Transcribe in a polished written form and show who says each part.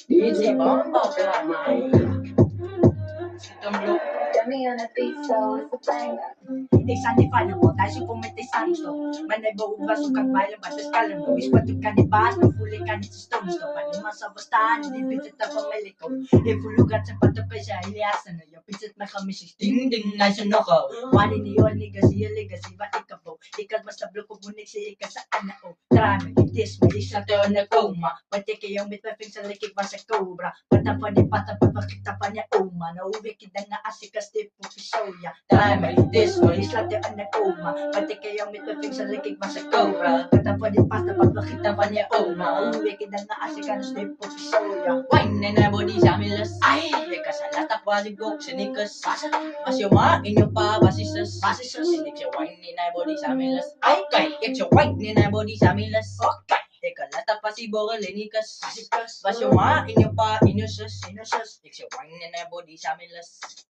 Speaker 1: DJ Bombo Klamai.
Speaker 2: Dummy on the beat, so it's a banger.
Speaker 1: Ik sta niet van de mond, als je komt met deze angstop. Maar nee, behoed was ook aan bijlen, wat is kalm. Doe is wat ik kan niet baas, dan voel ik aan niet te stom stoppen. Niemand zal verstaan, die biedt het af van mijn lichaam. Ik voel ook dat ze wat op is, ja, jullie hassen. Je biedt het met gemissies, ding ding, als je nogal. Wanneer die oor niggas, hier liggen, zie wat ik heb ook. Ik had was de blok op, ik zie, ik had ze aan de oog. Draai me, dit is me, ik zat er in de coma. Wat ik jou met mijn vingers, ik was een cobra. Wat dan van die patten, wat ik van je oma. Nou, hoe ik je dan als ik een stip op je soja. Draai me, dit is me, ik zat er in de coma. Wat ik jou met mijn vingers, ik was een cobra. Wat dan van die patten, wat ik van je oma. Hoe ik je dan als ik een stip op je soja. Wine in my body, Jamilus. Ay, ik kan ze laten quasi go, sneakers. Als je ma in je pa, basissus. Ik je wine in my body, Jamilus. Oké, ik je wine in my body, Jamilus. Oké. Ik kan laten passie borrelen, nikus. Was je ma in je pa, in je zus. Ik je wine in my body, Jamilus.